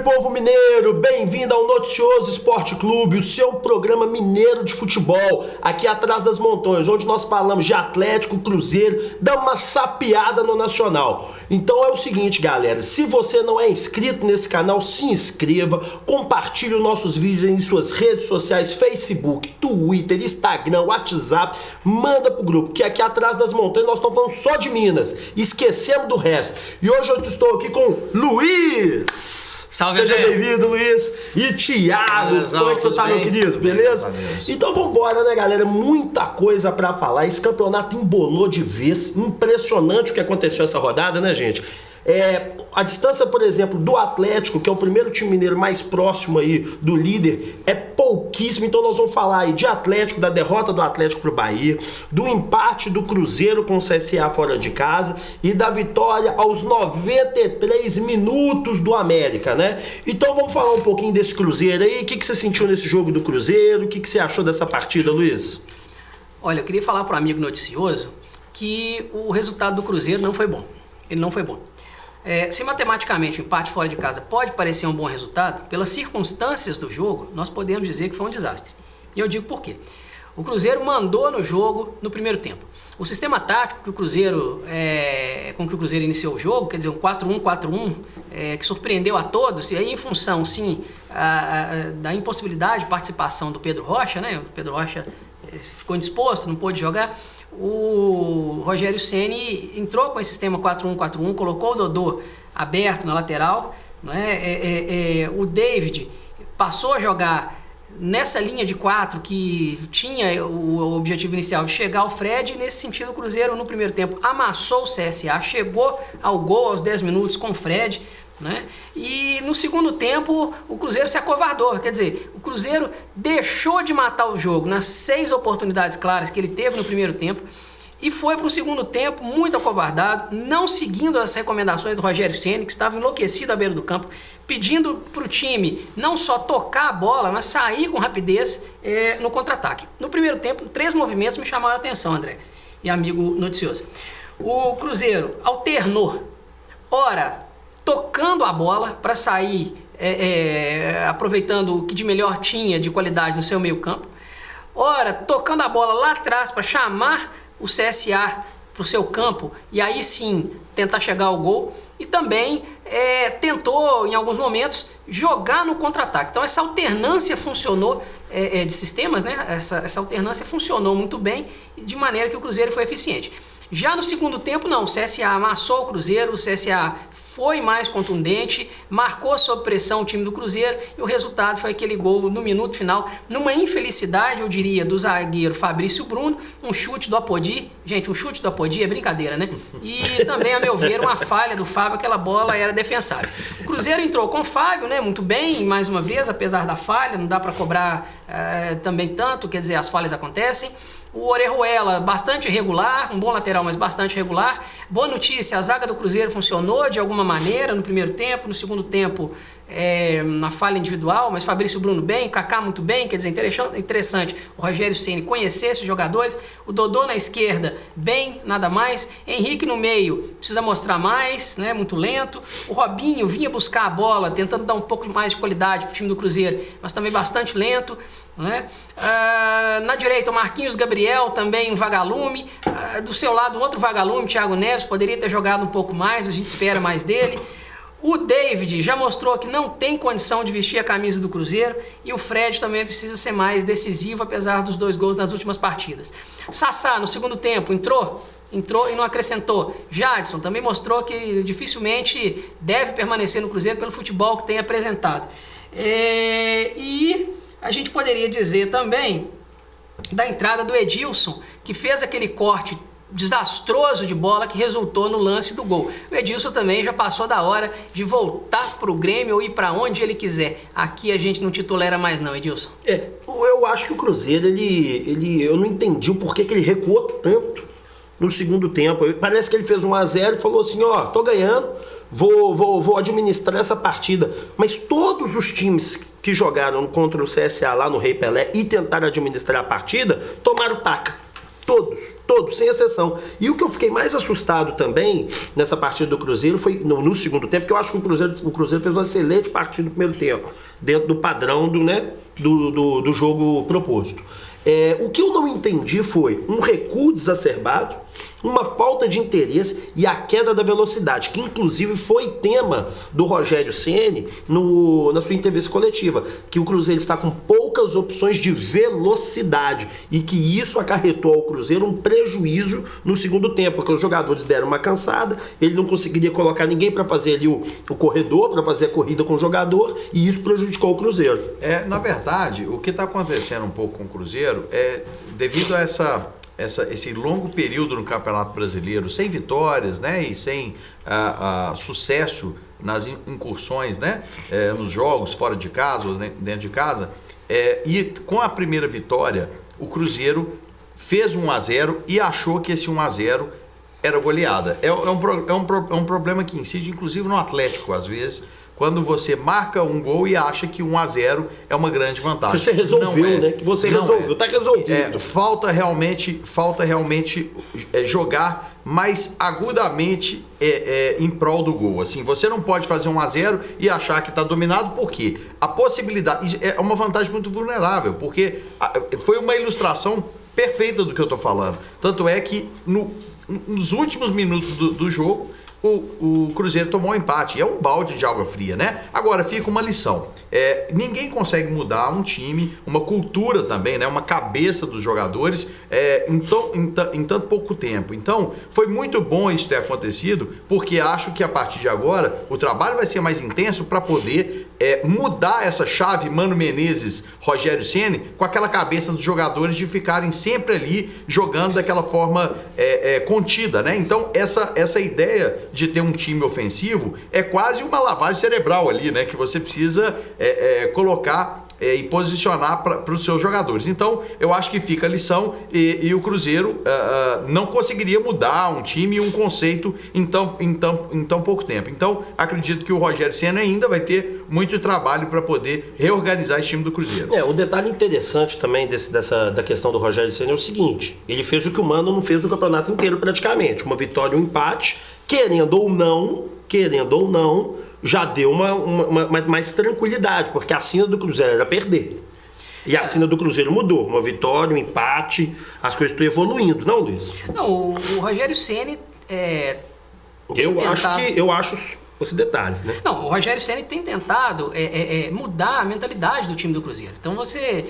povo mineiro, bem-vindo ao Noticioso Esporte Clube, o seu programa mineiro de futebol, aqui atrás das montanhas, onde nós falamos de Atlético, Cruzeiro, dá uma sapiada no Nacional. Então é o seguinte, galera, se você não é inscrito nesse canal, se inscreva, compartilhe os nossos vídeos em suas redes sociais, Facebook, Twitter, Instagram, WhatsApp, manda pro grupo, que aqui atrás das montanhas nós estamos falando só de Minas, esquecemos do resto. E hoje eu estou aqui com Luiz. Salve, Seja bem-vindo, Luiz. E Thiago, como é que você tá, meu querido? Beleza? Então vambora, né, galera? Muita coisa pra falar. Esse campeonato embolou de vez. Impressionante o que aconteceu essa rodada, né, gente? A distância, por exemplo, do Atlético, que é o primeiro time mineiro mais próximo aí do líder, é pouquíssimo. Então nós vamos falar aí de Atlético, da derrota do Atlético pro Bahia, do empate do Cruzeiro com o CSA fora de casa e da vitória aos 93 minutos do América, né? Então vamos falar um pouquinho desse Cruzeiro aí. O que você sentiu nesse jogo do Cruzeiro? O que você achou dessa partida, Luiz? Olha, eu queria falar para o amigo noticioso que o resultado do Cruzeiro não foi bom. Ele não foi bom. Se matematicamente o empate fora de casa pode parecer um bom resultado, pelas circunstâncias do jogo, nós podemos dizer que foi um desastre. E eu digo por quê. O Cruzeiro mandou no jogo no primeiro tempo. O sistema tático que o Cruzeiro, com que o Cruzeiro iniciou o jogo, quer dizer, um 4-1-4-1, que surpreendeu a todos, e aí em função, sim, da impossibilidade de participação do Pedro Rocha, né? O Pedro Rocha ficou indisposto, não pôde jogar. O Rogério Ceni entrou com esse sistema 4-1-4-1, colocou o Dodô aberto na lateral, né? O David passou a jogar nessa linha de 4 que tinha o objetivo inicial de chegar ao Fred, e nesse sentido o Cruzeiro no primeiro tempo amassou o CSA, chegou ao gol aos 10 minutos com o Fred, né? E no segundo tempo o Cruzeiro se acovardou, quer dizer, o Cruzeiro deixou de matar o jogo nas 6 oportunidades claras que ele teve no primeiro tempo e foi para o segundo tempo muito acovardado, não seguindo as recomendações do Rogério Ceni, que estava enlouquecido à beira do campo, pedindo para o time não só tocar a bola, mas sair com rapidez no contra-ataque. No primeiro tempo, 3 movimentos me chamaram a atenção, André e amigo noticioso. O Cruzeiro alternou, ora tocando a bola para sair, aproveitando o que de melhor tinha de qualidade no seu meio campo, ora tocando a bola lá atrás para chamar o CSA para o seu campo e aí sim tentar chegar ao gol, e também tentou em alguns momentos jogar no contra-ataque. Então essa alternância funcionou, de sistemas, né? Essa alternância funcionou muito bem, de maneira que o Cruzeiro foi eficiente. Já no segundo tempo não, o CSA amassou o Cruzeiro, o CSA foi mais contundente, marcou sob pressão o time do Cruzeiro e o resultado foi aquele gol no minuto final, numa infelicidade, eu diria, do zagueiro Fabrício Bruno, um chute do Apodi. Gente, um chute do Apodi é brincadeira, né? E também, a meu ver, uma falha do Fábio, aquela bola era defensável. O Cruzeiro entrou com o Fábio, né, muito bem, mais uma vez, apesar da falha, não dá para cobrar também tanto, quer dizer, as falhas acontecem. O Orejuela, bastante irregular, um bom lateral, mas bastante irregular. Boa notícia, a zaga do Cruzeiro funcionou de alguma maneira no primeiro tempo, no segundo tempo na falha individual, mas Fabrício Bruno bem, Kaká muito bem, quer dizer, interessante o Rogério Ceni conhecer esses jogadores. O Dodô na esquerda, bem, nada mais. Henrique no meio, precisa mostrar mais, né, muito lento. O Robinho vinha buscar a bola, tentando dar um pouco mais de qualidade para o time do Cruzeiro, mas também bastante lento, né? Na direita, o Marquinhos Gabriel, também um vagalume. Do seu lado, um outro vagalume, Thiago Neves, poderia ter jogado um pouco mais, a gente espera mais dele. O David já mostrou que não tem condição de vestir a camisa do Cruzeiro, e o Fred também precisa ser mais decisivo, apesar dos 2 gols nas últimas partidas. Sassá, no segundo tempo, entrou e não acrescentou. Jadson também mostrou que dificilmente deve permanecer no Cruzeiro pelo futebol que tem apresentado. E a gente poderia dizer também da entrada do Edilson, que fez aquele corte desastroso de bola que resultou no lance do gol. O Edilson também já passou da hora de voltar pro Grêmio ou ir para onde ele quiser. Aqui a gente não te tolera mais não, Edilson. Eu acho que o Cruzeiro, eu não entendi o porquê que ele recuou tanto no segundo tempo. Parece que ele fez 1-0 e falou assim, ó, tô ganhando, vou administrar essa partida. Mas todos os times que jogaram contra o CSA lá no Rei Pelé e tentaram administrar a partida, tomaram taca. Todos, sem exceção. E o que eu fiquei mais assustado também nessa partida do Cruzeiro foi no segundo tempo, que eu acho que o Cruzeiro fez uma excelente partida no primeiro tempo, dentro do padrão do jogo proposto. O que eu não entendi foi um recuo exacerbado, uma falta de interesse e a queda da velocidade, que inclusive foi tema do Rogério Ceni na sua entrevista coletiva, que o Cruzeiro está com poucas opções de velocidade e que isso acarretou ao Cruzeiro um prejuízo no segundo tempo, porque os jogadores deram uma cansada, ele não conseguiria colocar ninguém para fazer ali o corredor, para fazer a corrida com o jogador, e isso prejudicou o Cruzeiro. Na verdade, o que está acontecendo um pouco com o Cruzeiro é devido a esse longo período no Campeonato Brasileiro, sem vitórias, né, e sem sucesso nas incursões, né, nos jogos fora de casa ou dentro de casa, e com a primeira vitória, o Cruzeiro fez 1-0 e achou que esse 1-0 era goleada. É um problema que incide, inclusive, no Atlético, às vezes, quando você marca um gol e acha que 1-0 é uma grande vantagem. Você resolveu, né? Que você resolveu, tá resolvido. Falta realmente jogar mais agudamente em prol do gol. Assim, você não pode fazer 1-0 e achar que está dominado, porque a possibilidade é uma vantagem muito vulnerável, porque foi uma ilustração perfeita do que eu estou falando. Tanto é que nos últimos minutos do jogo, o Cruzeiro tomou um empate. É um balde de água fria, né? Agora, fica uma lição. Ninguém consegue mudar um time, uma cultura também, né? Uma cabeça dos jogadores em tanto pouco tempo. Então, foi muito bom isso ter acontecido, porque acho que a partir de agora o trabalho vai ser mais intenso para poder mudar essa chave Mano Menezes, Rogério Ceni, com aquela cabeça dos jogadores de ficarem sempre ali jogando daquela forma contida, né? Então, essa ideia de ter um time ofensivo é quase uma lavagem cerebral ali, né? Que você precisa colocar e posicionar para os seus jogadores. Então, eu acho que fica a lição e o Cruzeiro não conseguiria mudar um time e um conceito em tão pouco tempo. Então, acredito que o Rogério Ceni ainda vai ter muito trabalho para poder reorganizar esse time do Cruzeiro. O detalhe interessante também da questão do Rogério Ceni é o seguinte: ele fez o que o Mano não fez o campeonato inteiro praticamente, uma vitória e um empate, querendo ou não, já deu mais tranquilidade, porque a sina do Cruzeiro era perder. E a sina do Cruzeiro mudou. Uma vitória, um empate, as coisas estão evoluindo, não, Luiz? Não, o Rogério Ceni eu acho esse detalhe, né? Não, o Rogério Ceni tem tentado mudar a mentalidade do time do Cruzeiro. Então você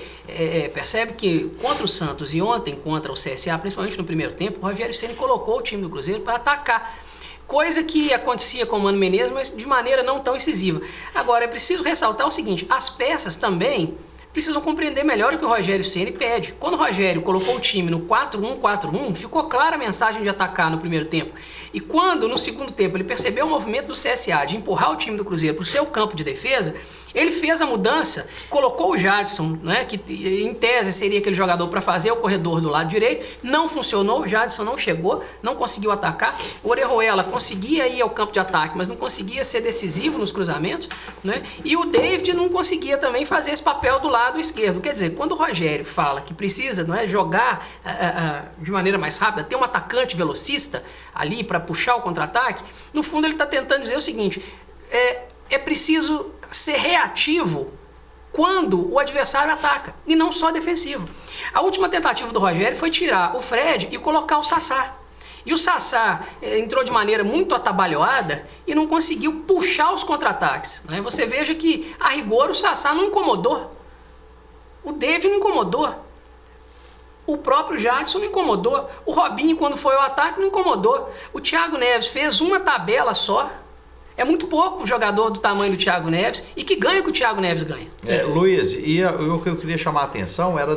percebe que contra o Santos e ontem contra o CSA, principalmente no primeiro tempo, o Rogério Ceni colocou o time do Cruzeiro para atacar. Coisa que acontecia com o Mano Menezes, mas de maneira não tão incisiva. Agora, é preciso ressaltar o seguinte: as peças também precisam compreender melhor o que o Rogério Ceni pede. Quando o Rogério colocou o time no 4-1-4-1, ficou clara a mensagem de atacar no primeiro tempo. E quando, no segundo tempo, ele percebeu o movimento do CSA de empurrar o time do Cruzeiro para o seu campo de defesa, ele fez a mudança, colocou o Jadson, né, que em tese seria aquele jogador para fazer o corredor do lado direito. Não funcionou, o Jadson não chegou, não conseguiu atacar. O Orejuela conseguia ir ao campo de ataque, mas não conseguia ser decisivo nos cruzamentos, né? E o David não conseguia também fazer esse papel do lado esquerdo. Quer dizer, quando o Rogério fala que precisa, não é, jogar de maneira mais rápida, ter um atacante velocista ali para puxar o contra-ataque, no fundo ele está tentando dizer o seguinte: é preciso ser reativo quando o adversário ataca, e não só defensivo. A última tentativa do Rogério foi tirar o Fred e colocar o Sassá. E o Sassá entrou de maneira muito atabalhoada e não conseguiu puxar os contra-ataques, né? Você veja que, a rigor, o Sassá não incomodou. O David não incomodou. O próprio Jadson não incomodou. O Robinho, quando foi ao ataque, não incomodou. O Thiago Neves fez uma tabela só. É muito pouco um jogador do tamanho do Thiago Neves e que ganha o que o Thiago Neves ganha. Luiz, e o que eu queria chamar a atenção era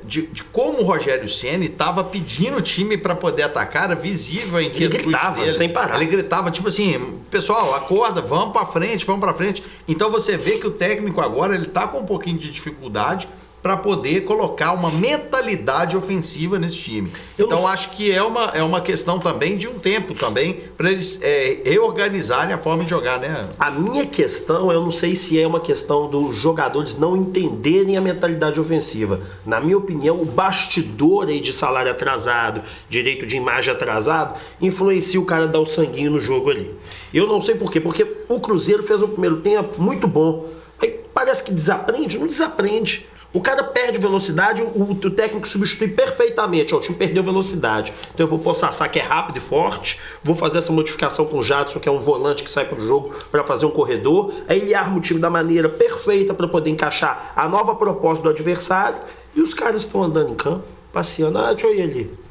de como o Rogério Ceni estava pedindo o time para poder atacar, era visível a inquietude dele. Ele gritava sem parar. Ele gritava tipo assim: pessoal, acorda, vamos para frente. Então você vê que o técnico agora ele está com um pouquinho de dificuldade para poder colocar uma mentalidade ofensiva nesse time. Então acho que é uma questão também de um tempo também para eles reorganizarem a forma de jogar, né? A minha questão, eu não sei se é uma questão dos jogadores não entenderem a mentalidade ofensiva. Na minha opinião, o bastidor aí de salário atrasado, direito de imagem atrasado, influencia o cara a dar o sanguinho no jogo ali. Eu não sei por quê, porque o Cruzeiro fez um primeiro tempo muito bom. Aí parece que desaprende, não desaprende. O cara perde velocidade, o técnico substitui perfeitamente. Ó, o time perdeu velocidade. Então eu vou postar que é rápido e forte. Vou fazer essa modificação com o Jadson, que é um volante que sai pro jogo para fazer um corredor. Aí ele arma o time da maneira perfeita para poder encaixar a nova proposta do adversário. E os caras estão andando em campo, passeando. Deixa eu ir ali.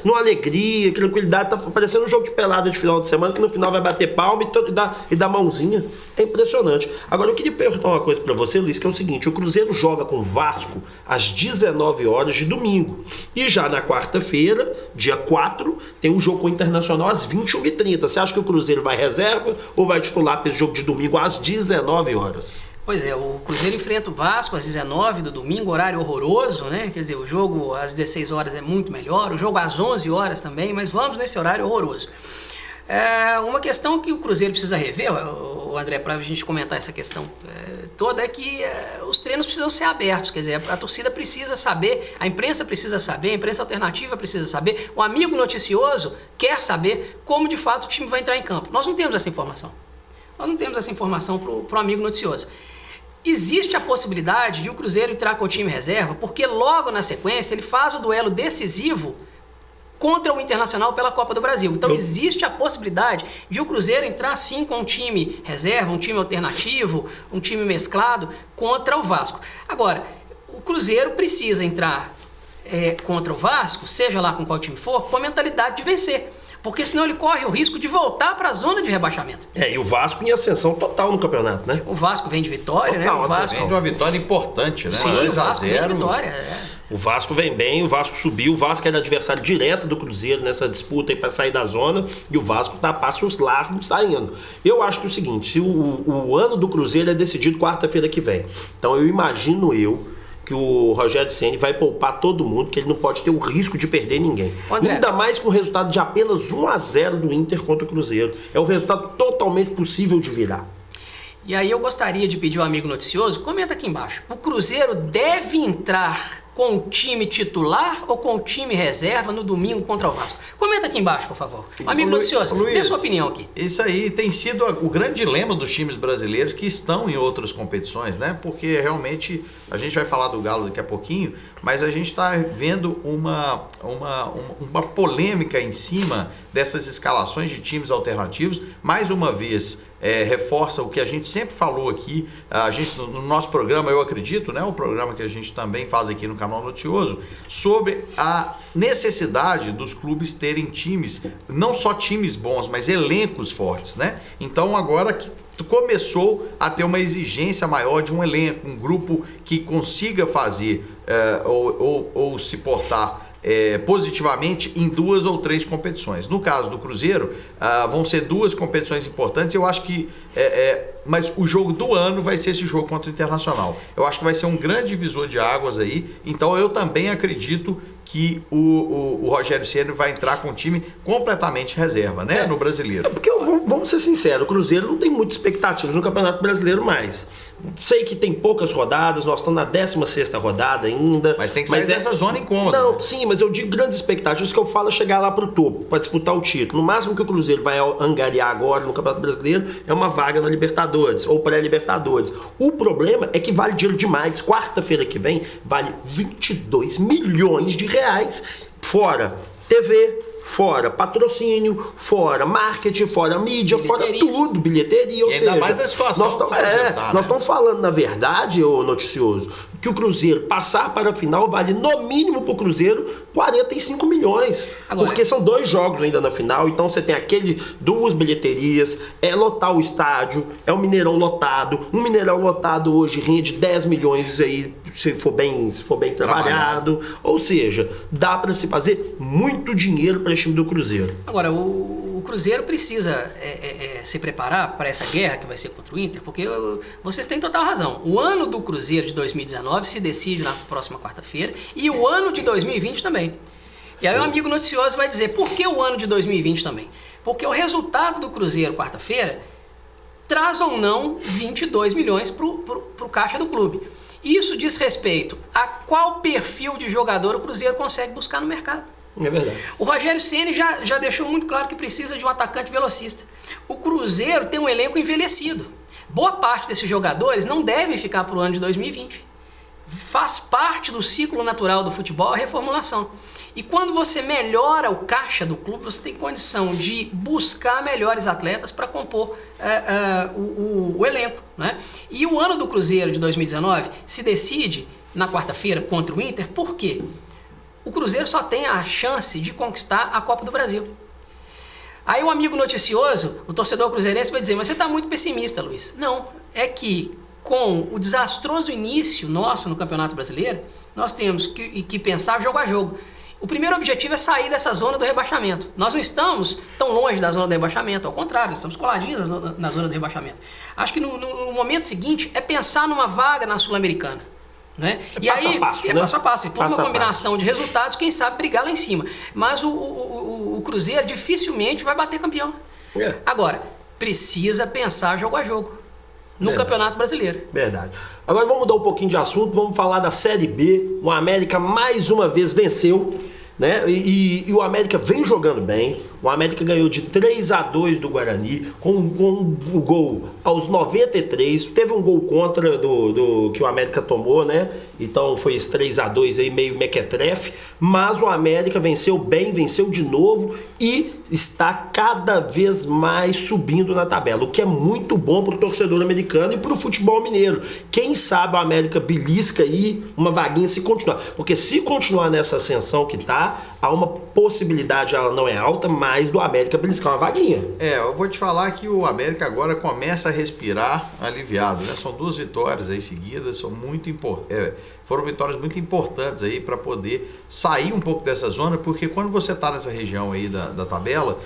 Numa alegria, tranquilidade, tá parecendo um jogo de pelada de final de semana, que no final vai bater palma e dar mãozinha. É impressionante. Agora eu queria perguntar uma coisa pra você, Luiz, que é o seguinte: o Cruzeiro joga com o Vasco às 19 horas de domingo. E já na quarta-feira, dia 4, tem um jogo com o Internacional às 21h30. Você acha que o Cruzeiro vai reserva ou vai titular para esse jogo de domingo às 19 horas? Pois é, o Cruzeiro enfrenta o Vasco às 19 do domingo, horário horroroso, né? Quer dizer, o jogo às 16 horas é muito melhor, o jogo às 11 horas também, mas vamos nesse horário horroroso. Uma questão que o Cruzeiro precisa rever, o André, para a gente comentar essa questão toda, é que os treinos precisam ser abertos, quer dizer, a torcida precisa saber, a imprensa precisa saber, a imprensa alternativa precisa saber, o amigo noticioso quer saber como de fato o time vai entrar em campo. Nós não temos essa informação. Nós não temos essa informação para o amigo noticioso. Existe a possibilidade de o Cruzeiro entrar com o time reserva, porque logo na sequência ele faz o duelo decisivo contra o Internacional pela Copa do Brasil. Então existe a possibilidade de o Cruzeiro entrar sim com um time reserva, um time alternativo, um time mesclado contra o Vasco. Agora, o Cruzeiro precisa entrar contra o Vasco, seja lá com qual time for, com a mentalidade de vencer. Porque senão ele corre o risco de voltar para a zona de rebaixamento. E o Vasco em ascensão total no campeonato, né? O Vasco vem de vitória, total, né? O Vasco vem de uma vitória importante, né? Sim, 2-0. O Vasco vem de vitória, O Vasco vem bem, o Vasco subiu, o Vasco era adversário direto do Cruzeiro nessa disputa aí para sair da zona, e o Vasco tá a passos largos saindo. Eu acho que é o seguinte: se o ano do Cruzeiro é decidido quarta-feira que vem. Então eu imagino que o Rogério Ceni vai poupar todo mundo, que ele não pode ter o risco de perder ninguém. André, ainda mais com o resultado de apenas 1-0 do Inter contra o Cruzeiro. É um resultado totalmente possível de virar. E aí eu gostaria de pedir ao amigo noticioso, comenta aqui embaixo. O Cruzeiro deve entrar com o time titular ou com o time reserva no domingo contra o Vasco? Comenta aqui embaixo, por favor. Amigo noticioso, dê a sua opinião aqui. Isso aí tem sido o grande dilema dos times brasileiros que estão em outras competições, né? Porque realmente, a gente vai falar do Galo daqui a pouquinho, mas a gente está vendo uma polêmica em cima dessas escalações de times alternativos. Mais uma vez, reforça o que a gente sempre falou aqui, no nosso programa, eu acredito, né? O programa que a gente também faz aqui no Canal Noticioso, sobre a necessidade dos clubes terem times, não só times bons, mas elencos fortes, né? Então agora que começou a ter uma exigência maior de um elenco, um grupo que consiga fazer ou se portar positivamente em 2 ou 3 competições. No caso do Cruzeiro, vão ser 2 competições importantes. Eu acho que mas o jogo do ano vai ser esse jogo contra o Internacional. Eu acho que vai ser um grande divisor de águas aí. Então eu também acredito que o Rogério Ceni vai entrar com o time completamente reserva, né? No Brasileiro. Porque vamos ser sinceros, o Cruzeiro não tem muitas expectativas no Campeonato Brasileiro mais. Sei que tem poucas rodadas, nós estamos na 16ª rodada ainda. Mas tem que sair dessa zona incômoda. Não, né? sim, mas eu digo grandes expectativas, que eu falo é chegar lá pro topo, para disputar o título. No máximo que o Cruzeiro vai angariar agora no Campeonato Brasileiro é uma vaga na Libertadores ou pré-Libertadores. O problema é que vale dinheiro demais. Quarta-feira que vem vale 22 milhões de reais, fora TV, fora patrocínio, fora marketing, fora mídia, fora tudo, bilheteria, ou e ainda seja, mais da situação nós estamos falando, na verdade, ô noticioso, que o Cruzeiro passar para a final vale no mínimo para o Cruzeiro 45 milhões. Agora, porque são 2 jogos ainda na final, então você tem 2 bilheterias, lotar o estádio, o Mineirão lotado. Um Mineirão lotado hoje rende 10 milhões aí, se for bem trabalhado. Ou seja, dá para se fazer muito dinheiro para o time do Cruzeiro. Agora, o Cruzeiro precisa se preparar para essa guerra que vai ser contra o Inter, porque vocês têm total razão. O ano do Cruzeiro de 2019 se decide na próxima quarta-feira e o ano de 2020 também. E aí o amigo noticioso vai dizer, por que o ano de 2020 também? Porque o resultado do Cruzeiro quarta-feira traz ou não 22 milhões para o caixa do clube. Isso diz respeito a qual perfil de jogador o Cruzeiro consegue buscar no mercado. É verdade. O Rogério Ceni já deixou muito claro que precisa de um atacante velocista. O Cruzeiro tem um elenco envelhecido. Boa parte desses jogadores não devem ficar para o ano de 2020. Faz parte do ciclo natural do futebol a reformulação. E quando você melhora o caixa do clube, você tem condição de buscar melhores atletas para compor o elenco, né? E o ano do Cruzeiro de 2019 se decide na quarta-feira contra o Inter, por quê? O Cruzeiro só tem a chance de conquistar a Copa do Brasil. Aí o amigo noticioso, o torcedor cruzeirense vai dizer, mas você está muito pessimista, Luiz. Não, é que com o desastroso início nosso no Campeonato Brasileiro, nós temos que pensar jogo a jogo. O primeiro objetivo é sair dessa zona do rebaixamento. Nós não estamos tão longe da zona do rebaixamento, ao contrário, estamos coladinhos na zona do rebaixamento. Acho que no momento seguinte é pensar numa vaga na Sul-Americana. Né? E passo aí, a passo, né? passo a passo. E por Passo uma a combinação de resultados, quem sabe brigar lá em cima. Mas o Cruzeiro dificilmente vai bater campeão. É. Agora, precisa pensar jogo a jogo no Campeonato Brasileiro. Verdade. Agora vamos mudar um pouquinho de assunto, vamos falar da Série B. O América mais uma vez venceu, né? E o América vem jogando bem. O América ganhou de 3-2 do Guarani, com o gol aos 93. Teve um gol contra do que o América tomou, né? Então foi esse 3-2 aí, meio mequetrefe. Mas o América venceu bem, venceu de novo e está cada vez mais subindo na tabela, o que é muito bom para o torcedor americano e para o futebol mineiro. Quem sabe o América belisca aí uma vaguinha se continuar. Porque se continuar nessa ascensão que tá, há uma possibilidade, ela não é alta, mas do América beliscar uma vaguinha. Eu vou te falar que o América agora começa a respirar aliviado, né? São 2 vitórias aí seguidas, são muito foram vitórias muito importantes aí para poder sair um pouco dessa zona, porque quando você está nessa região aí da tabela,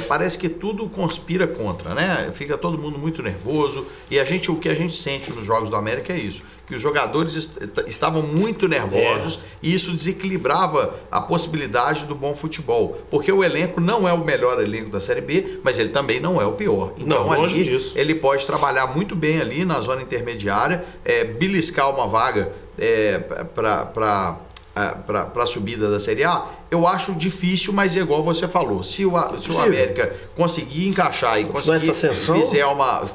parece que tudo conspira contra, né? Fica todo mundo muito nervoso e o que a gente sente nos jogos do América é isso, que os jogadores estavam muito nervosos e isso desequilibrava a possibilidade do bom futebol, porque o elenco não é o melhor elenco da Série B, mas ele também não é o pior. Então ali ele pode trabalhar muito bem ali na zona intermediária, beliscar uma vaga para a subida da Série A. Eu acho difícil, mas é igual você falou. Se o América conseguir encaixar e conseguir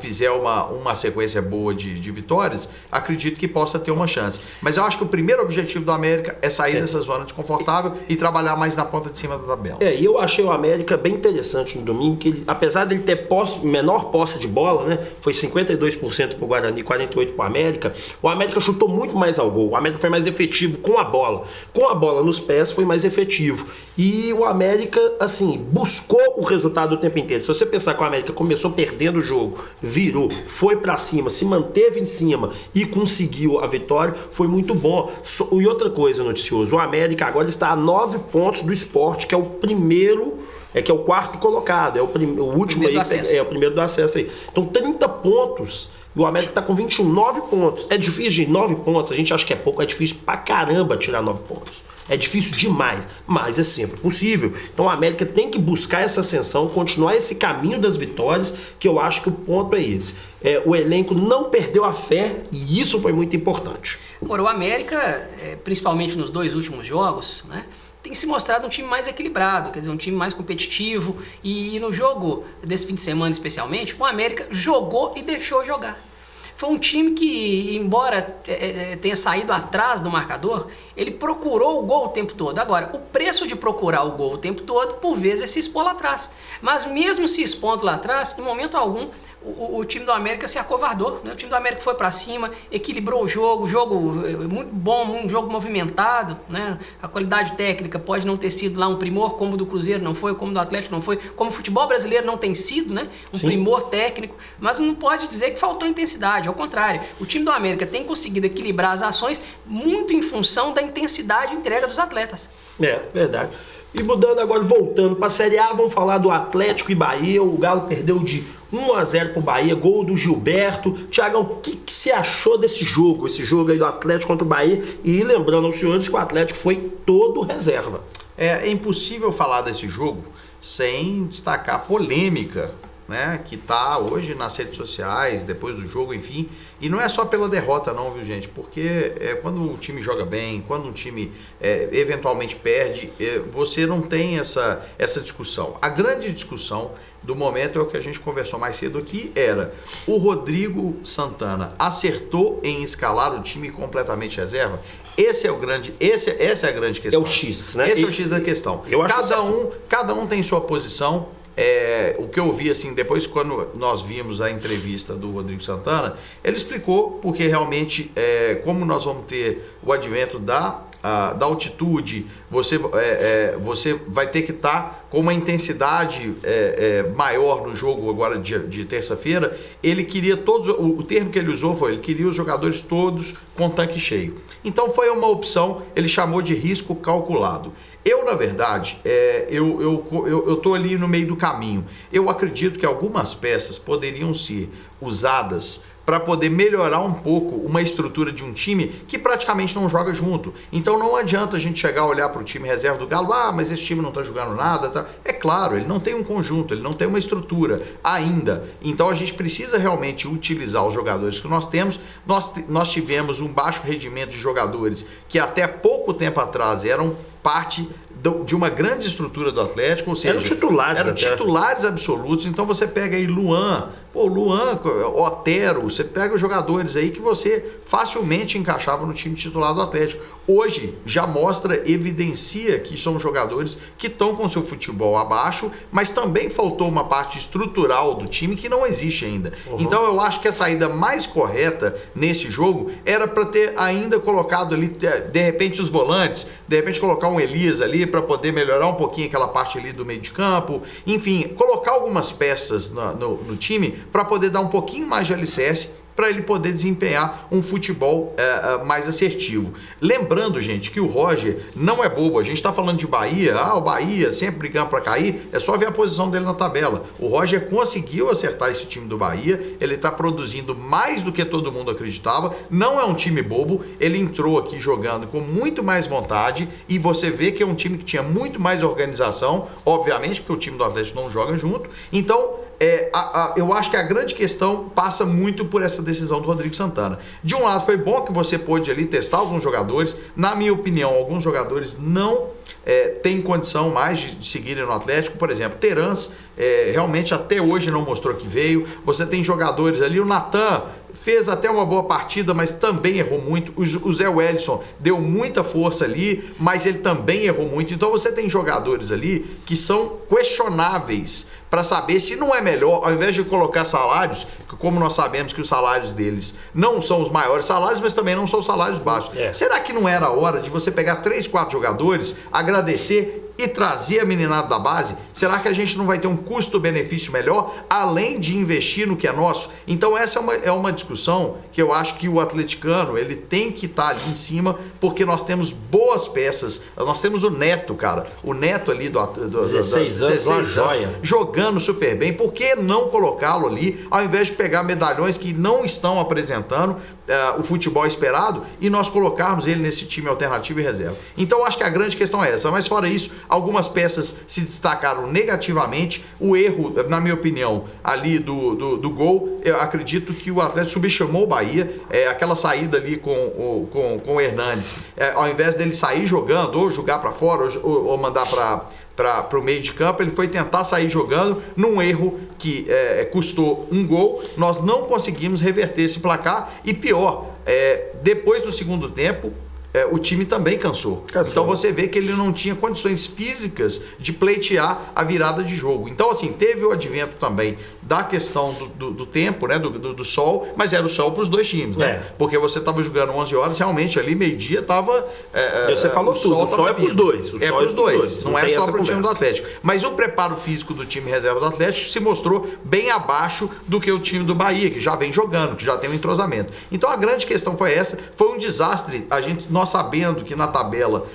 fizer uma sequência boa de vitórias, acredito que possa ter uma chance. Mas eu acho que o primeiro objetivo do América é sair dessa zona desconfortável e trabalhar mais na ponta de cima da tabela. E eu achei o América bem interessante no domingo, que ele, apesar dele ter menor posse de bola, né? Foi 52% pro Guarani e 48% pro América. O América chutou muito mais ao gol. O América foi mais efetivo com a bola. Com a bola nos pés foi mais efetivo. E o América, assim, buscou o resultado o tempo inteiro. Se você pensar que o América começou perdendo o jogo, virou, foi pra cima, se manteve em cima e conseguiu a vitória, foi muito bom. E outra coisa, noticioso, o América agora está a 9 pontos do Sport, que é o primeiro... que é o 4º colocado, o último aí, o primeiro do acesso aí. Então 30 pontos, e o América tá com 21, 9 pontos. É difícil de 9 pontos, a gente acha que é pouco, é difícil pra caramba tirar 9 pontos. É difícil demais, mas é sempre possível. Então o América tem que buscar essa ascensão, continuar esse caminho das vitórias, que eu acho que o ponto é esse. O elenco não perdeu a fé e isso foi muito importante. Agora, o América, principalmente nos 2 últimos jogos, né? Tem se mostrado um time mais equilibrado, quer dizer, um time mais competitivo. E no jogo desse fim de semana especialmente, o América jogou e deixou jogar. Foi um time que, embora tenha saído atrás do marcador, ele procurou o gol o tempo todo. Agora, o preço de procurar o gol o tempo todo, por vezes, é se expor lá atrás. Mas mesmo se expondo lá atrás, em momento algum, o time do América se acovardou, né? O time do América foi para cima, equilibrou o jogo muito bom, um jogo movimentado, né? A qualidade técnica pode não ter sido lá um primor, como o do Cruzeiro não foi, como o do Atlético não foi, como o futebol brasileiro não tem sido, né? Primor técnico, mas não pode dizer que faltou intensidade, ao contrário, o time do América tem conseguido equilibrar as ações muito em função da intensidade e entrega dos atletas. Verdade. E mudando agora, voltando para a Série A, vamos falar do Atlético e Bahia. O Galo perdeu de 1-0 pro Bahia, gol do Gilberto. Tiagão, o que você achou desse jogo? Esse jogo aí do Atlético contra o Bahia. E lembrando aos senhores que o Atlético foi todo reserva. É impossível falar desse jogo sem destacar a polêmica, né, que tá hoje nas redes sociais, depois do jogo, enfim. E não é só pela derrota não, viu, gente? Porque quando o time joga bem, quando um time eventualmente perde, você não tem essa discussão. A grande discussão do momento é o que a gente conversou mais cedo aqui, era o Rodrigo Santana acertou em escalar o time completamente reserva? Essa é a grande questão. É o X, né? Esse é o X da questão. Cada um tem sua posição. O que eu vi, assim, depois quando nós vimos a entrevista do Rodrigo Santana, ele explicou porque realmente, como nós vamos ter o advento da altitude, você vai ter que estar com uma intensidade maior no jogo agora de terça-feira. Ele queria todos, o termo que ele usou foi, ele queria os jogadores todos com tanque cheio. Então foi uma opção, ele chamou de risco calculado. Eu, na verdade, eu tô ali no meio do caminho. Eu acredito que algumas peças poderiam ser usadas para poder melhorar um pouco uma estrutura de um time que praticamente não joga junto. Então não adianta a gente chegar a olhar para o time reserva do Galo, mas esse time não está jogando nada. Tá? É claro, ele não tem um conjunto, ele não tem uma estrutura ainda. Então a gente precisa realmente utilizar os jogadores que nós temos. Nós tivemos um baixo rendimento de jogadores que até pouco tempo atrás eram parte de uma grande estrutura do Atlético, ou seja, eram titulares absolutos. Então você pega aí Luan, Otero, você pega os jogadores aí que você facilmente encaixava no time titular do Atlético. Hoje já evidencia que são jogadores que estão com seu futebol abaixo, mas também faltou uma parte estrutural do time que não existe ainda. Então eu acho que a saída mais correta nesse jogo era para ter ainda colocado ali, de repente, os volantes, de repente colocar um Elias ali para poder melhorar um pouquinho aquela parte ali do meio de campo, enfim, colocar algumas peças no time para poder dar um pouquinho mais de alicerce para ele poder desempenhar um futebol mais assertivo. Lembrando, gente, que o Roger não é bobo. A gente está falando de Bahia, o Bahia sempre brigando para cair, é só ver a posição dele na tabela. O Roger conseguiu acertar esse time do Bahia, ele está produzindo mais do que todo mundo acreditava, não é um time bobo, ele entrou aqui jogando com muito mais vontade e você vê que é um time que tinha muito mais organização, obviamente, porque o time do Atlético não joga junto. Então, eu acho que a grande questão passa muito por essa decisão do Rodrigo Santana. De um lado, foi bom que você pôde ali testar alguns jogadores. Na minha opinião, alguns jogadores não têm condição mais de seguirem no Atlético. Por exemplo, Terans realmente até hoje não mostrou que veio. Você tem jogadores ali, o Natan fez até uma boa partida, mas também errou muito. O Zé Wellison deu muita força ali, mas ele também errou muito. Então você tem jogadores ali que são questionáveis para saber se não é melhor, ao invés de colocar salários, como nós sabemos que os salários deles não são os maiores salários, mas também não são salários baixos. Será que não era a hora de você pegar 3, 4 jogadores, agradecer e trazer a meninada da base? Será que a gente não vai ter um custo-benefício melhor, além de investir no que é nosso? Então essa é uma discussão que eu acho que o atleticano ele tem que estar ali em cima, porque nós temos boas peças. Nós temos o Neto, cara. O Neto ali do 16 anos, uma joia. Jogando super bem. Por que não colocá-lo ali, ao invés de pegar medalhões que não estão apresentando o futebol esperado e nós colocarmos ele nesse time alternativo e reserva? Então acho que a grande questão é essa. Mas fora isso, algumas peças se destacaram negativamente. O erro, na minha opinião, ali do gol, eu acredito que o Atlético subestimou o Bahia. Aquela saída ali com o Hernanes, ao invés dele sair jogando, ou jogar para fora, ou mandar para o meio de campo, ele foi tentar sair jogando num erro que custou um gol. Nós não conseguimos reverter esse placar e pior, depois do segundo tempo, o time também cansou. Então você vê que ele não tinha condições físicas de pleitear a virada de jogo. Então assim, teve o advento também da questão do tempo, né, do sol, mas era o sol para os dois times, né? Porque você estava jogando 11 horas, realmente ali meio-dia estava... você falou tudo, o sol é para os dois. É para os dois, não é só para o time do Atlético. Mas o preparo físico do time reserva do Atlético se mostrou bem abaixo do que o time do Bahia, que já vem jogando, que já tem um entrosamento. Então a grande questão foi essa, foi um desastre. nós sabendo que na tabela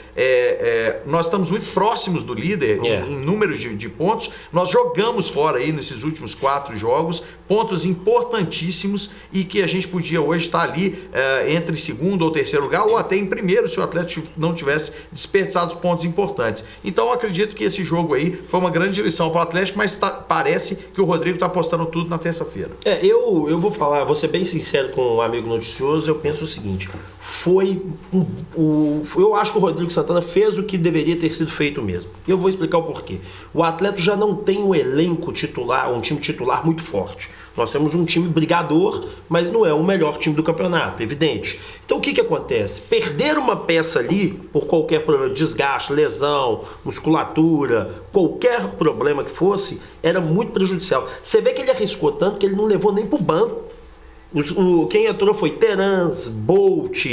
nós estamos muito próximos do líder em números de pontos, nós jogamos fora aí nesses últimos 4 jogos, pontos importantíssimos e que a gente podia hoje estar ali entre segundo ou terceiro lugar ou até em primeiro se o Atlético não tivesse desperdiçado os pontos importantes. Então eu acredito que esse jogo aí foi uma grande lição para o Atlético, mas parece que o Rodrigo está apostando tudo na terça-feira. Eu vou ser bem sincero com o amigo noticioso, eu penso o seguinte, eu acho que o Rodrigo Santana fez o que deveria ter sido feito mesmo. Eu vou explicar o porquê. O Atlético já não tem um elenco titular, um time titular muito forte. Nós temos um time brigador, mas não é o melhor time do campeonato, evidente. Então o que acontece? Perder uma peça ali, por qualquer problema, desgaste, lesão, musculatura, qualquer problema que fosse, era muito prejudicial. Você vê que ele arriscou tanto que ele não levou nem pro banco. Quem entrou foi Terans, Bolt,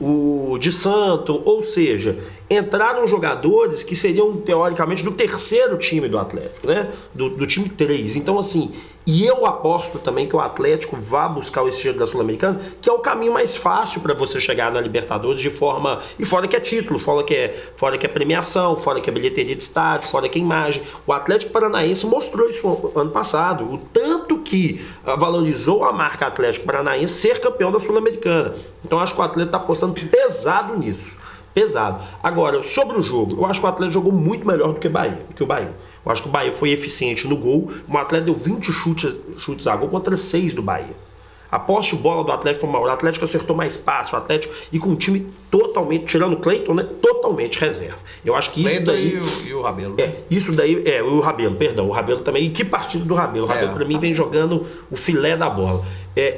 o de Santo, ou seja, entraram jogadores que seriam teoricamente do terceiro time do Atlético, né? Do time 3. Então assim, e eu aposto também que o Atlético vá buscar o estilo da Sul-Americana, que é o caminho mais fácil para você chegar na Libertadores de forma... E fora que é título, fora que é premiação, fora que é bilheteria de estádio, fora que é imagem. O Atlético Paranaense mostrou isso ano passado, o tanto que valorizou a marca Atlético Paranaense ser campeão da Sul-Americana. Então acho que o Atlético está apostando pesado nisso. Pesado. Agora, sobre o jogo, eu acho que o Atlético jogou muito melhor do que o Bahia. Eu acho que o Bahia foi eficiente no gol. O Atlético deu 20 chutes a gol contra 6 do Bahia. A posse de bola do Atlético foi maior. O Atlético acertou mais passe. O Atlético, e com um time totalmente, tirando o Cleiton, né? Totalmente reserva. Eu acho que isso daí... E o Rabelo. Isso daí... o Rabelo, perdão. O Rabelo também. E que partido do Rabelo? O Rabelo, pra mim, vem jogando o filé da bola.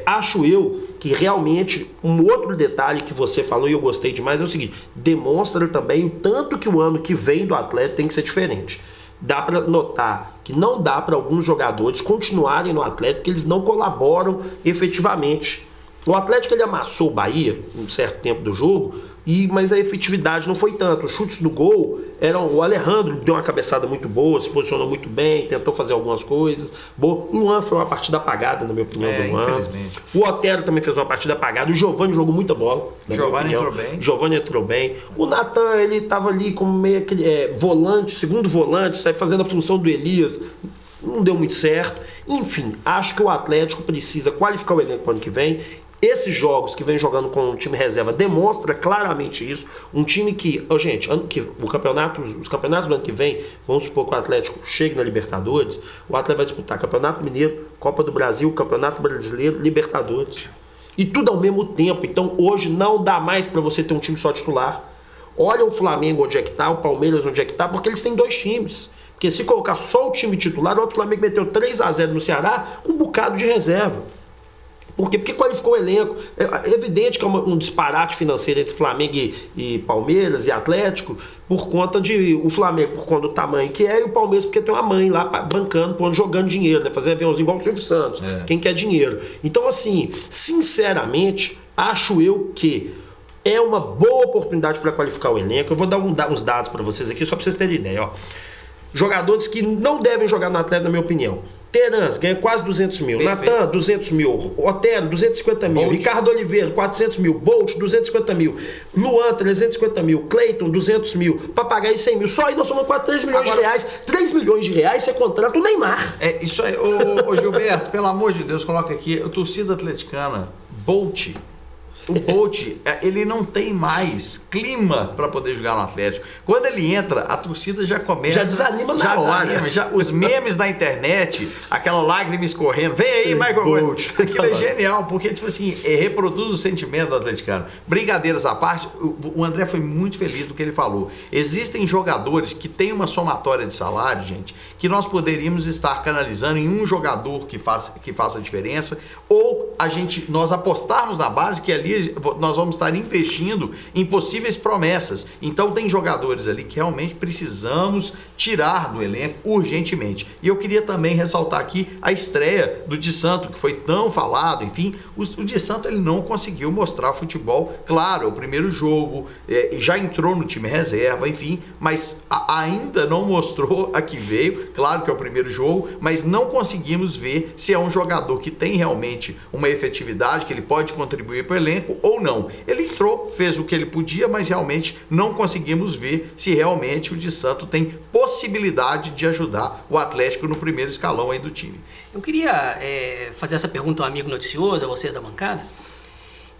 Acho eu que realmente um outro detalhe que você falou e eu gostei demais é o seguinte: demonstra também o tanto que o ano que vem do Atlético tem que ser diferente. Dá para notar que não dá para alguns jogadores continuarem no Atlético porque eles não colaboram efetivamente. O Atlético ele amassou o Bahia um certo tempo do jogo, mas a efetividade não foi tanto. Os chutes do gol o Alejandro deu uma cabeçada muito boa, se posicionou muito bem, tentou fazer algumas coisas. O Luan foi uma partida apagada, na minha opinião, do Luan. Infelizmente. O Otero também fez uma partida apagada. O Giovani jogou muita bola. Giovani entrou bem. O Natan, ele estava ali como meio volante, segundo volante, sabe, fazendo a função do Elias. Não deu muito certo. Enfim, acho que o Atlético precisa qualificar o elenco para o ano que vem. Esses jogos que vem jogando com o time reserva demonstra claramente isso. Um time que, gente, os campeonatos do ano que vem, vamos supor que o Atlético chegue na Libertadores, o Atlético vai disputar Campeonato Mineiro, Copa do Brasil, Campeonato Brasileiro, Libertadores. E tudo ao mesmo tempo. Então hoje não dá mais para você ter um time só titular. Olha o Flamengo onde é que tá, o Palmeiras onde é que tá, porque eles têm 2 times. Porque se colocar só o time titular, o Flamengo meteu 3-0 no Ceará com um bocado de reserva. Por quê? Porque qualificou o elenco. É evidente que é um disparate financeiro entre Flamengo e Palmeiras e Atlético, por conta de o Flamengo, por conta do tamanho que é, e o Palmeiras porque tem uma mãe lá bancando, jogando dinheiro, né? Fazendo aviãozinho igual o Silvio Santos. Quem quer dinheiro. Então, assim, sinceramente, acho eu que é uma boa oportunidade para qualificar o elenco. Eu vou dar uns dados para vocês aqui, só para vocês terem ideia. Jogadores que não devem jogar no Atlético, na minha opinião. Terans ganha quase 200 mil. Natan, 200 mil. Otero, 250 mil. Bolt. Ricardo Oliveira, 400 mil. Bolt, 250 mil. Luan, 350 mil. Cleiton, 200 mil. Papagaio, 100 mil. Só aí nós somos quase 3 milhões de reais. 3 milhões de reais você contrata o Neymar. Isso aí. Ô Gilberto, pelo amor de Deus, coloca aqui. A torcida atleticana, Bolt. O Bolt, ele não tem mais clima para poder jogar no Atlético. Quando ele entra, a torcida já começa... Já desanima na hora. Os memes da internet, aquela lágrima escorrendo. Vem aí, Michael Bolt. Aquilo é genial, porque, tipo assim, reproduz o sentimento do atleticano. Brincadeiras à parte, o André foi muito feliz no que ele falou. Existem jogadores que têm uma somatória de salário, gente, que nós poderíamos estar canalizando em um jogador que faça a diferença, ou nós apostarmos na base que ali nós vamos estar investindo em possíveis promessas. Então tem jogadores ali que realmente precisamos tirar do elenco urgentemente. E eu queria também ressaltar aqui a estreia do Di Santo, que foi tão falado. Enfim, o Di Santo ele não conseguiu mostrar futebol. Claro, é o primeiro jogo, já entrou no time reserva, enfim, mas ainda não mostrou a que veio. Claro que é o primeiro jogo, mas não conseguimos ver se é um jogador que tem realmente uma efetividade, que ele pode contribuir para o elenco, elenco ou não. Ele entrou, fez o que ele podia, mas realmente não conseguimos ver se realmente o de Santo tem possibilidade de ajudar o Atlético no primeiro escalão aí do time. Eu queria fazer essa pergunta ao amigo noticioso, a vocês da bancada.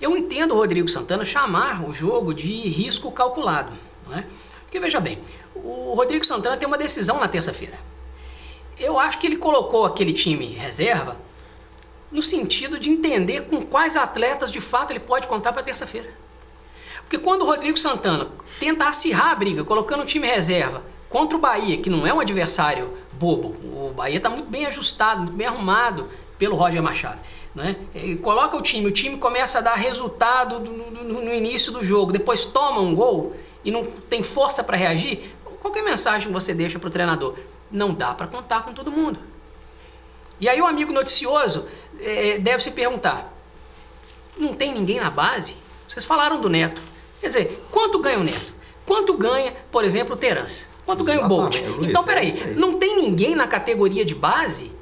Eu entendo o Rodrigo Santana chamar o jogo de risco calculado, não é? Porque veja bem, o Rodrigo Santana tem uma decisão na terça-feira. Eu acho que ele colocou aquele time reserva no sentido de entender com quais atletas de fato ele pode contar para terça-feira. Porque quando o Rodrigo Santana tenta acirrar a briga, colocando o time reserva contra o Bahia, que não é um adversário bobo, o Bahia está muito bem ajustado, muito bem arrumado pelo Roger Machado, né? Ele coloca o time começa a dar resultado no início do jogo, depois toma um gol e não tem força para reagir. Qualquer mensagem que você deixa para o treinador, não dá para contar com todo mundo. E aí o amigo noticioso deve se perguntar, não tem ninguém na base? Vocês falaram do Neto. Quer dizer, quanto ganha o Neto? Quanto ganha, por exemplo, o Terence? Quanto ganha o Bolt? Luiz, então, peraí, não tem ninguém na categoria de base?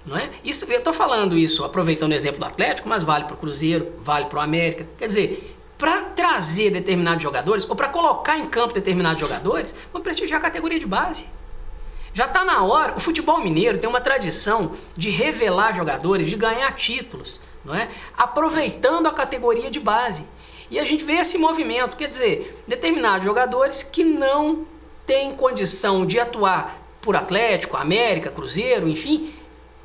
Não é? Isso, eu estou falando isso aproveitando o exemplo do Atlético, mas vale para o Cruzeiro, vale para o América. Quer dizer, para trazer determinados jogadores, ou para colocar em campo determinados jogadores, vamos prestigiar a categoria de base. Já está na hora, o futebol mineiro tem uma tradição de revelar jogadores, de ganhar títulos, não é? Aproveitando a categoria de base. E a gente vê esse movimento, quer dizer, determinados jogadores que não têm condição de atuar por Atlético, América, Cruzeiro, enfim,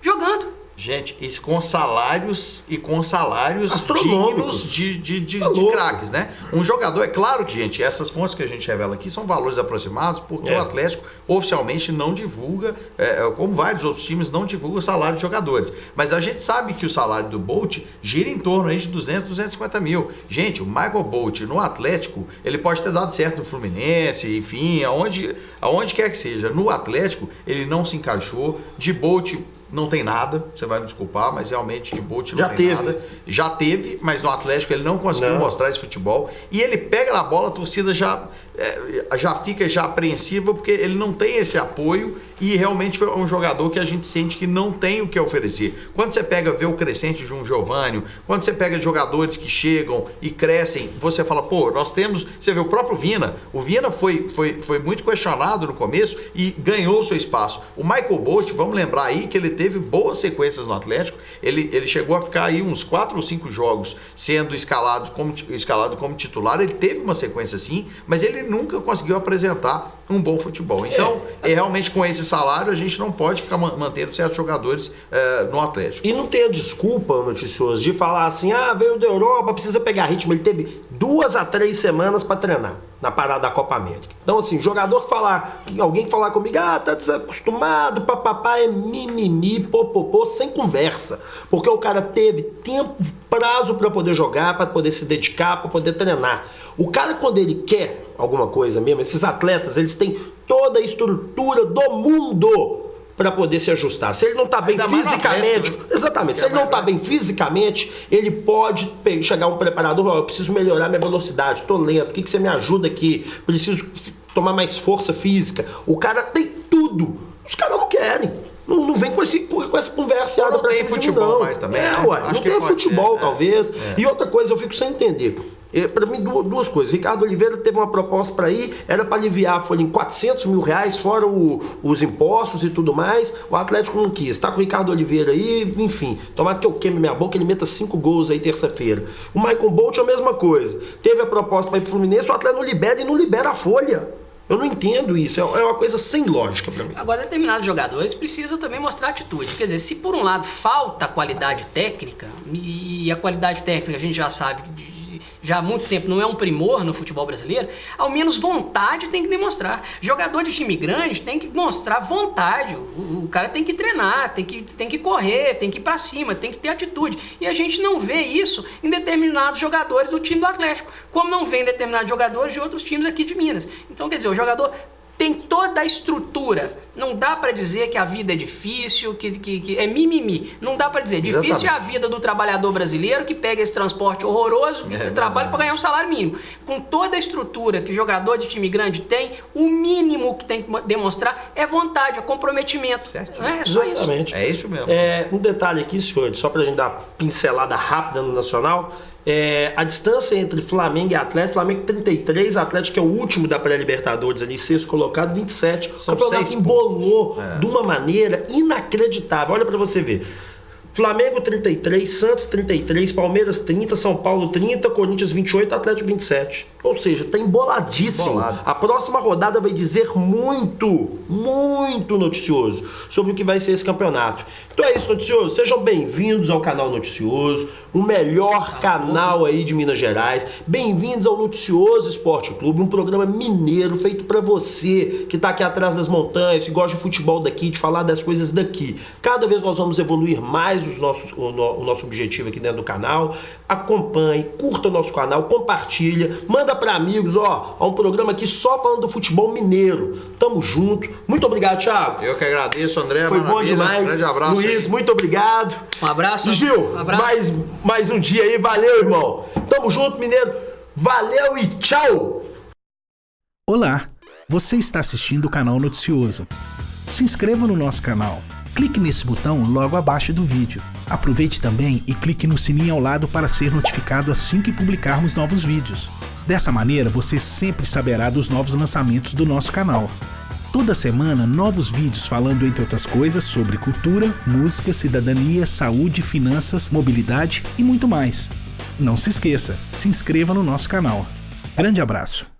jogando. Gente, isso com salários astronômicos, dignos de craques, né? Um jogador, é claro que, gente, essas fontes que a gente revela aqui são valores aproximados, porque o Atlético oficialmente não divulga, como vários outros times não divulgam o salário de jogadores. Mas a gente sabe que o salário do Bolt gira em torno aí de 200, 250 mil. Gente, o Michael Bolt no Atlético, ele pode ter dado certo no Fluminense, enfim, aonde quer que seja. No Atlético, ele não se encaixou. De Bolt não tem nada, você vai me desculpar, mas realmente de Bolt não tem nada. Já teve, mas no Atlético ele não conseguiu mostrar esse futebol. E ele pega na bola, a torcida já fica apreensiva, porque ele não tem esse apoio e realmente foi um jogador que a gente sente que não tem o que oferecer. Quando você vê o crescente de um Giovânio, quando você pega jogadores que chegam e crescem, você fala, pô, nós temos... Você vê o próprio Vina. O Vina foi muito questionado no começo e ganhou o seu espaço. O Michael Bolt, vamos lembrar aí que ele teve boas sequências no Atlético. Ele chegou a ficar aí uns 4 ou 5 jogos sendo escalado como titular. Ele teve uma sequência assim, mas ele nunca conseguiu apresentar um bom futebol. Então, realmente com esse salário, a gente não pode ficar mantendo certos jogadores no Atlético. E não tem a desculpa, noticioso, de falar assim, veio da Europa, precisa pegar ritmo. Ele teve 2 a 3 semanas para treinar na parada da Copa América. Então, assim, jogador alguém que falar comigo, tá desacostumado, papapá, é mimimi, popopô, sem conversa. Porque o cara teve tempo, prazo para poder jogar, para poder se dedicar, para poder treinar. O cara, quando ele quer alguma coisa mesmo, esses atletas, eles têm toda a estrutura do mundo para poder se ajustar. Se ele não está bem fisicamente, exatamente, se ele não está bem fisicamente, ele pode chegar um preparador, eu preciso melhorar minha velocidade, estou lento, o que você me ajuda aqui? Preciso tomar mais força física. O cara tem tudo. Os caras não querem. Não vem com essa conversa. Não tem futebol mais também. Não tem futebol, talvez. E outra coisa, eu fico sem entender. Para mim, 2 coisas. Ricardo Oliveira teve uma proposta para ir, era para aliviar a folha em 400 mil reais, fora os impostos e tudo mais. O Atlético não quis. Tá com o Ricardo Oliveira aí, enfim. Tomara que eu queime minha boca, ele meta 5 gols aí terça-feira. O Michael Bolt é a mesma coisa. Teve a proposta para ir pro Fluminense, o Atlético não libera e não libera a folha. Eu não entendo isso, é uma coisa sem lógica para mim. Agora, determinados jogadores precisam também mostrar atitude. Quer dizer, se por um lado falta qualidade técnica, e a qualidade técnica a gente já sabe, já há muito tempo não é um primor no futebol brasileiro, ao menos vontade tem que demonstrar. Jogador de time grande tem que mostrar vontade, o cara tem que treinar, tem que correr, tem que ir pra cima, tem que ter atitude. E a gente não vê isso em determinados jogadores do time do Atlético, como não vê em determinados jogadores de outros times aqui de Minas. Então, quer dizer, o jogador tem toda a estrutura Não dá para dizer que a vida é difícil, que é mimimi. Não dá para dizer. Difícil é a vida do trabalhador brasileiro que pega esse transporte horroroso e trabalha para ganhar um salário mínimo. Com toda a estrutura que o jogador de time grande tem, o mínimo que tem que demonstrar é vontade, é comprometimento. Certo. É só Exatamente. isso. É isso mesmo. Um detalhe aqui, senhores, só pra gente dar uma pincelada rápida no Nacional. A distância entre Flamengo e Atlético, Flamengo 33, Atlético é o último da pré-Libertadores ali, sexto colocado, 27. São o campeonato 6 embolou de uma maneira inacreditável. Olha pra você ver. Flamengo 33, Santos 33, Palmeiras 30, São Paulo 30, Corinthians 28, Atlético 27. Ou seja, tá emboladíssimo. A próxima rodada vai dizer muito noticioso sobre o que vai ser esse campeonato. Então é isso, noticioso. Sejam bem-vindos ao canal Noticioso, o melhor canal aí de Minas Gerais. Bem-vindos ao Noticioso Esporte Clube, um programa mineiro feito pra você que tá aqui atrás das montanhas, que gosta de futebol daqui, de falar das coisas daqui. Cada vez nós vamos evoluir mais o nosso objetivo aqui dentro do canal. Acompanhe, curta o nosso canal, compartilha, manda para amigos, um programa aqui só falando do futebol mineiro. Tamo junto. Muito obrigado, Thiago. Eu que agradeço, André. Foi bom demais. Um grande abraço. Luiz, muito obrigado. Um abraço. E Gil, um abraço. mais um dia aí. Valeu, irmão. Tamo junto, mineiro. Valeu e tchau. Olá, você está assistindo o canal Noticioso. Se inscreva no nosso canal. Clique nesse botão logo abaixo do vídeo. Aproveite também e clique no sininho ao lado para ser notificado assim que publicarmos novos vídeos. Dessa maneira, você sempre saberá dos novos lançamentos do nosso canal. Toda semana, novos vídeos falando, entre outras coisas, sobre cultura, música, cidadania, saúde, finanças, mobilidade e muito mais. Não se esqueça, se inscreva no nosso canal. Grande abraço!